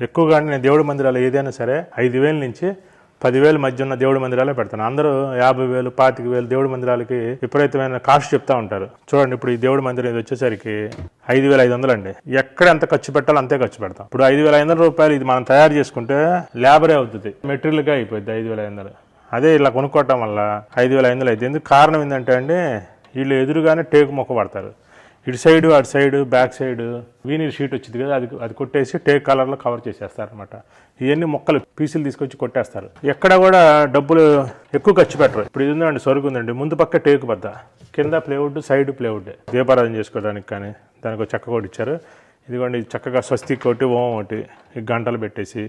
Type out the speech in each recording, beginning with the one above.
ఎక్కువగా నేను దేవుడి మందిరాలు ఏదైనా సరే 5,000 నుంచి 10,000 మధ్య ఉన్న దేవుడి మందిరాలే పెడతాను. అందరూ 50,000, 25,000 దేవుడి మందిరాలకి విపరీతమైన కాస్ట్ చెప్తా ఉంటారు. చూడండి, ఇప్పుడు ఈ దేవుడి మందిరం ఇది వచ్చేసరికి 5,500 అండి. ఎక్కడ ఎంత ఖర్చు పెట్టాలో అంతే ఖర్చు పెడతాం. ఇప్పుడు 5,500 రూపాయలు ఇది మనం తయారు చేసుకుంటే లేబరే అవుతుంది, మెటీరియల్గా అయిపోద్ది 5,500. అదే ఇలా కొనుక్కోవటం వల్ల 5,500 అయితే. ఎందుకు కారణం ఏంటంటే అండి, వీళ్ళు ఎదురుగానే టేకు మొక్క పడతారు. ఇటు సైడు అటు సైడు బ్యాక్ సైడు వీనీర్ షీట్ వచ్చింది కదా, అది కొట్టేసి టేక్ కలర్లో కవర్ చేసేస్తారు అనమాట. ఇవన్నీ మొక్కలు పీసులు తీసుకొచ్చి కొట్టేస్తారు. ఎక్కడ కూడా డబ్బులు ఎక్కువ ఖర్చు పెట్టరు. ఇప్పుడు ఇది ఉందండి, సరుకు ఉందండి, ముందు పక్క టేకు బద్ద, కింద ప్లేవుడ్, సైడ్ ప్లేవుడ్. దీపారాధన చేసుకోవడానికి కానీ దానికి చెక్క కూడా ఇచ్చారు. ఇదిగోండి, చక్కగా స్వస్తి కొట్టి ఓం ఒకటి గంటలు పెట్టేసి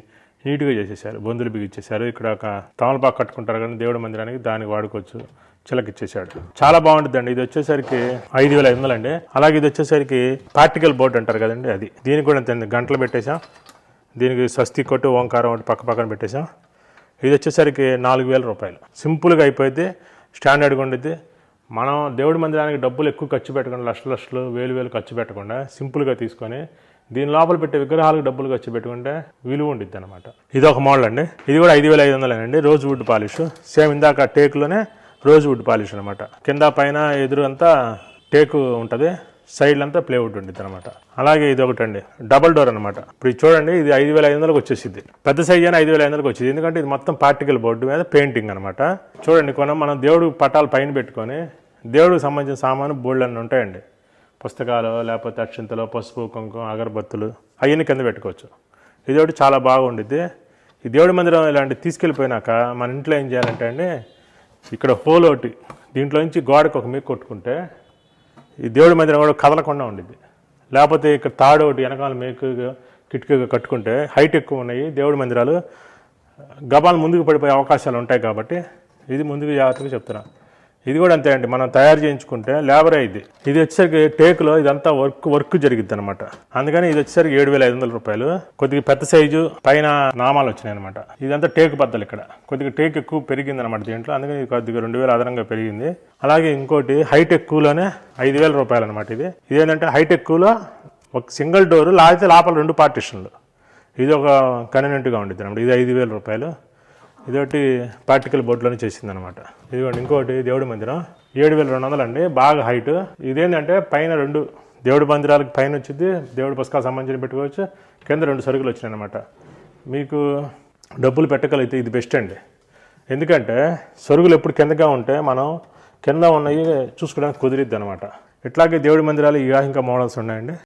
నీట్గా చేసేసారు. బొందులు బిగిచ్చేసారు. ఇక్కడ ఒక తమలపాకు కట్టుకుంటారు కానీ దేవుడి మందిరానికి, దానికి వాడుకోవచ్చు. చిలకిచ్చేసాడు. చాలా బాగుంటుందండి. ఇది వచ్చేసరికి 5,500 అండి. అలాగే ఇది వచ్చేసరికి పార్టికల్ బోర్డు అంటారు కదండి, అది. దీనికి కూడా అంతే, గంటలు పెట్టేసాం. దీనికి స్వస్తి కొట్టు ఓంకారం ఒకటి పక్క పక్కన పెట్టేసాం. ఇది వచ్చేసరికి 4,000 రూపాయలు. సింపుల్గా అయిపోయింది, స్టాండర్డ్గా ఉండిద్ది. మనం దేవుడి మందిరానికి డబ్బులు ఎక్కువ ఖర్చు పెట్టకుండా, లక్షలు వేలు ఖర్చు పెట్టకుండా సింపుల్గా తీసుకొని దీని లోపల పెట్టే విగ్రహాలకు డబ్బులు ఖర్చు పెట్టుకుంటే విలువ ఉండిద్ది అనమాట. ఇది ఒక మోడల్ అండి. ఇది కూడా 5,500 అండి. రోజ్ వుడ్ పాలిష్, సేమ్ ఇందాక టేక్లోనే రోజ్ వుడ్ పాలిష్ అనమాట. కింద పైన ఎదురు అంతా టేకు ఉంటుంది, సైడ్లంతా ప్లేవుడ్ ఉంటుంది అనమాట. అలాగే ఇది ఒకటి అండి, డబల్ డోర్ అనమాట. ఇప్పుడు ఇది చూడండి, ఇది 5,500కి వచ్చేసింది. పెద్ద సైజ్ అయినా 5,500కి వచ్చింది, ఎందుకంటే ఇది మొత్తం పార్టికల్ బోర్డు మీద పెయింటింగ్ అనమాట. చూడండి, మనం దేవుడు పటాలు పైన పెట్టుకొని దేవుడికి సంబంధించిన సామాను బోర్డులన్నీ ఉంటాయండి. పుస్తకాలు, లేకపోతే అక్షింతలు, పసుపు, కుంకుమ, అగరబత్తులు అవన్నీ కింద పెట్టుకోవచ్చు. ఇది ఒకటి చాలా బాగుండిద్ది. ఈ దేవుడి మందిరం ఇలాంటి తీసుకెళ్ళిపోయినాక మన ఇంట్లో ఏం చేయాలంటే అండి, ఇక్కడ హోల్ ఒకటి దీంట్లో నుంచి గోడకు ఒక మీకు కొట్టుకుంటే ఈ దేవుడి మందిరం కూడా కదలకుండా ఉండిద్ది. లేకపోతే ఇక్కడ తాడు ఒకటి వెనకాల మేకు కిటికీగా కట్టుకుంటే హైట్ ఎక్కువ ఉన్నాయి దేవుడి మందిరాలు, గబాలు ముందుకు పడిపోయే అవకాశాలు ఉంటాయి. కాబట్టి ఇది ముందుకు జాగ్రత్తగా చెప్తున్నా. ఇది కూడా అంతే అండి, మనం తయారు చేయించుకుంటే లేబర్ అయింది. ఇది వచ్చేసరికి టేకులో ఇదంతా వర్క్ జరిగిద్ది అనమాట. అందుకని ఇది వచ్చేసరికి 7,500 రూపాయలు. కొద్దిగా పెద్ద సైజు పైన నామాలు వచ్చినాయి అనమాట. ఇదంతా టేకు బద్దలు. ఇక్కడ కొద్దిగా టేక్ ఎక్కువ పెరిగింది అనమాట దీంట్లో, అందుకని కొద్దిగా 2,000 అదనంగా పెరిగింది. అలాగే ఇంకోటి హైటెక్కువలోనే 5,000 రూపాయలు అనమాట. ఇదేంటంటే హైటెక్కువలో ఒక సింగిల్ డోరు, లేకపోతే లోపల 2 పార్టిషన్లు. ఇది ఒక కన్వీనియంట్గా ఉండిద్ది అనమాట. ఇది 5,000 రూపాయలు. ఇదొకటి పార్టికల్ బోర్డులోనే చేసింది అనమాట. ఇదిగోండి ఇంకోటి దేవుడి మందిరం 7,200 అండి, బాగా హైట్. ఇదేంటంటే పైన 2 దేవుడి మందిరాలకు పైన వచ్చింది, దేవుడి పుస్తకాలకు సంబంధించి పెట్టుకోవచ్చు. కింద 2 సరుకులు వచ్చినాయి అనమాట. మీకు డబ్బులు పెట్టగలిగితే ఇది బెస్ట్ అండి. ఎందుకంటే సరుకులు ఎప్పుడు కిందగా ఉంటే మనం కింద ఉన్నవి చూసుకోవడానికి కుదిరిద్ది అనమాట. ఇట్లాగే దేవుడి మందిరాలు ఇంకా మోడల్స్ ఉన్నాయండి.